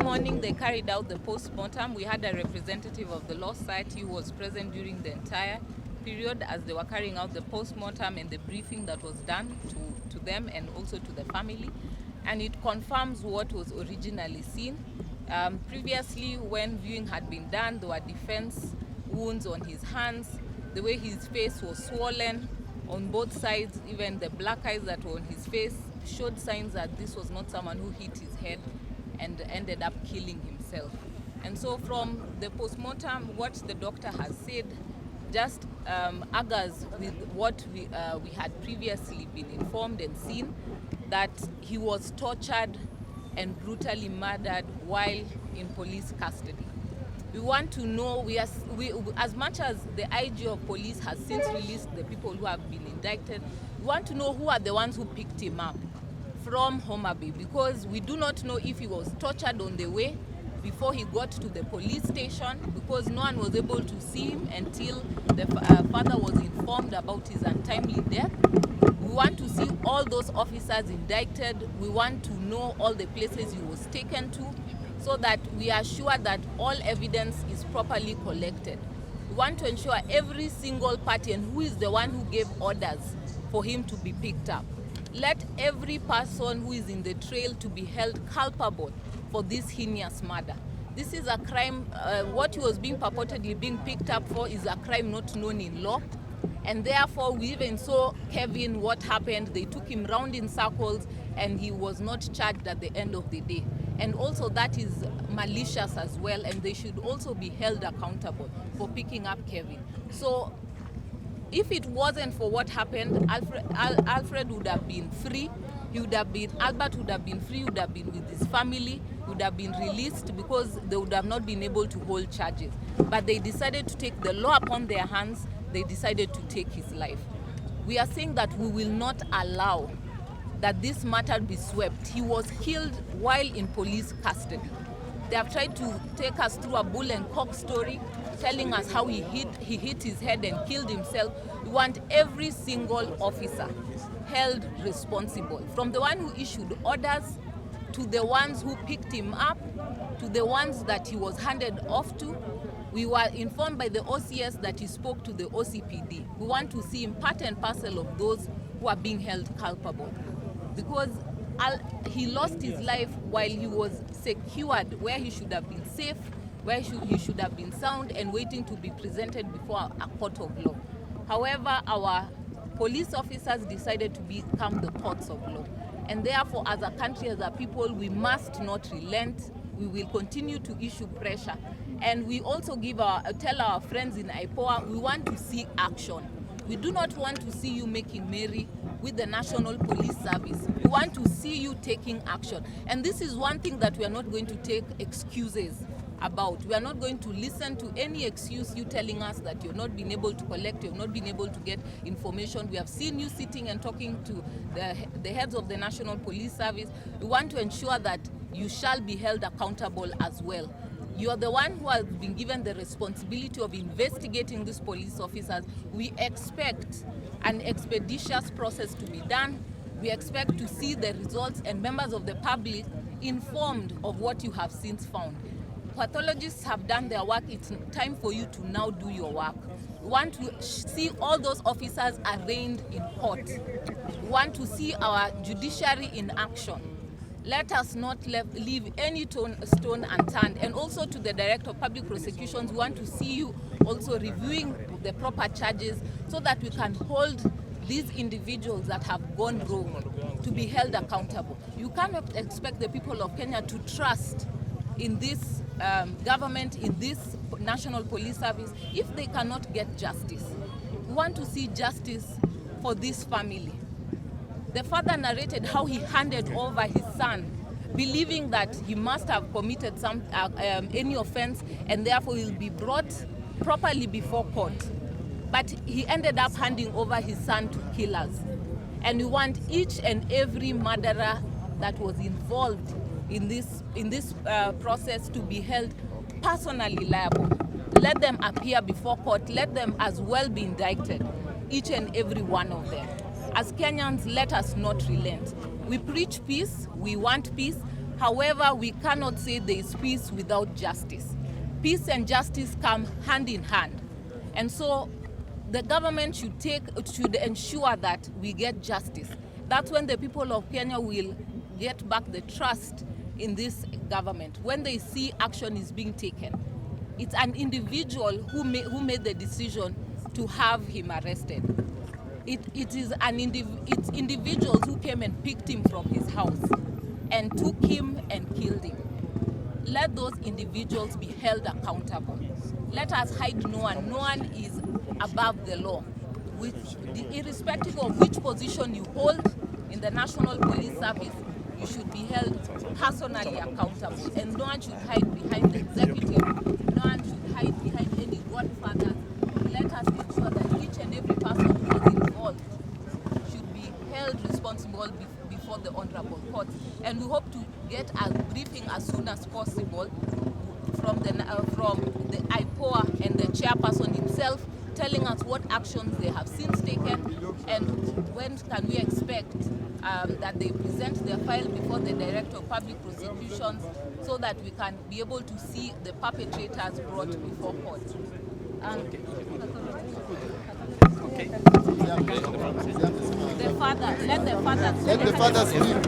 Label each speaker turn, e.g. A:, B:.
A: morning they carried out the post-mortem. We had a representative of the Law Society who was present during the entire period as they were carrying out the post-mortem and the briefing that was done to them and also to the family. And it confirms what was originally seen. Previously, when viewing had been done, there were defense wounds on his hands, the way his face was swollen on both sides, even the black eyes that were on his face showed signs that this was not someone who hit his head and ended up killing himself. And so from the postmortem, what the doctor has said just agrees with what we had previously been informed and seen, that he was tortured and brutally murdered while in police custody. We want to know, as much as the IG of police has since released the people who have been indicted, we want to know who are the ones who picked him up from Homa Bay, because we do not know if he was tortured on the way before he got to the police station, because no one was able to see him until the father was informed about his untimely death. We want to see all those officers indicted. We want to know all the places he was taken to, so that we are sure that all evidence is properly collected. We want to ensure every single party and who is the one who gave orders for him to be picked up. Let every person who is in the trail to be held culpable for this heinous murder. This is a crime. What he was being purportedly being picked up for is a crime not known in law. And therefore, we even saw Kevin, what happened. They took him round in circles and he was not charged at the end of the day. And also that is malicious as well, and they should also be held accountable for picking up Kevin. So if it wasn't for what happened, Alfred would have been free. Albert would have been free, he would have been with his family, would have been released, because they would have not been able to hold charges. But they decided to take the law upon their hands. They decided to take his life. We are saying that we will not allow that this matter be swept. He was killed while in police custody. They have tried to take us through a bull and cock story, telling us how he hit his head and killed himself. We want every single officer held responsible, from the one who issued orders, to the ones who picked him up, to the ones that he was handed off to. We were informed by the OCS that he spoke to the OCPD. We want to see him part and parcel of those who are being held culpable, because he lost his life while he was secured, where he should have been safe, where he should have been sound and waiting to be presented before a court of law. However, our police officers decided to become the courts of law. And therefore, as a country, as a people, we must not relent. We will continue to issue pressure. And we also tell our friends in IPOA, we want to see action. We do not want to see you making merry with the National Police Service. We want to see you taking action. And this is one thing that we are not going to take excuses about. We are not going to listen to any excuse you telling us that you've not been able to collect, you've not been able to get information. We have seen you sitting and talking to the heads of the National Police Service. We want to ensure that you shall be held accountable as well. You are the one who has been given the responsibility of investigating these police officers. We expect an expeditious process to be done. We expect to see the results and members of the public informed of what you have since found. Pathologists have done their work. It's time for you to now do your work. We want to see all those officers arraigned in court. We want to see our judiciary in action. Let us not leave any stone unturned. And also to the Director of Public Prosecutions, we want to see you also reviewing the proper charges so that we can hold these individuals that have gone wrong to be held accountable. You cannot expect the people of Kenya to trust in this government, in this National Police Service, if they cannot get justice. We want to see justice for this family. The father narrated how he handed over his son, believing that he must have committed any offense and therefore he will be brought properly before court. But he ended up handing over his son to killers. And we want each and every murderer that was involved in this process to be held personally liable. Let them appear before court. Let them as well be indicted, each and every one of them. As Kenyans, let us not relent. We preach peace, we want peace, However, we cannot say there is peace without justice. Peace and justice come hand in hand. And so the government should ensure that we get justice. That's when the people of Kenya will get back the trust in this government, when they see action is being taken. It's an individual who made the decision to have him arrested. It's individuals who came and picked him from his house and took him and killed him. Let those individuals be held accountable. Let us hide no one. No one is above the law. Irrespective of which position you hold in the National Police Service, you should be held personally accountable. And no one should hide behind the executive. No one should hide behind any godfather. Let us ensure that each and every person who is involved should be held responsible before the Honorable Court. And we hope to get a briefing as soon as possible from the IPOA and the chairperson himself, telling us what actions they have since taken and when can we expect that they present their file before the Director of Public Prosecutions, so that we can be able to see the perpetrators brought before court. The father, let the father speak.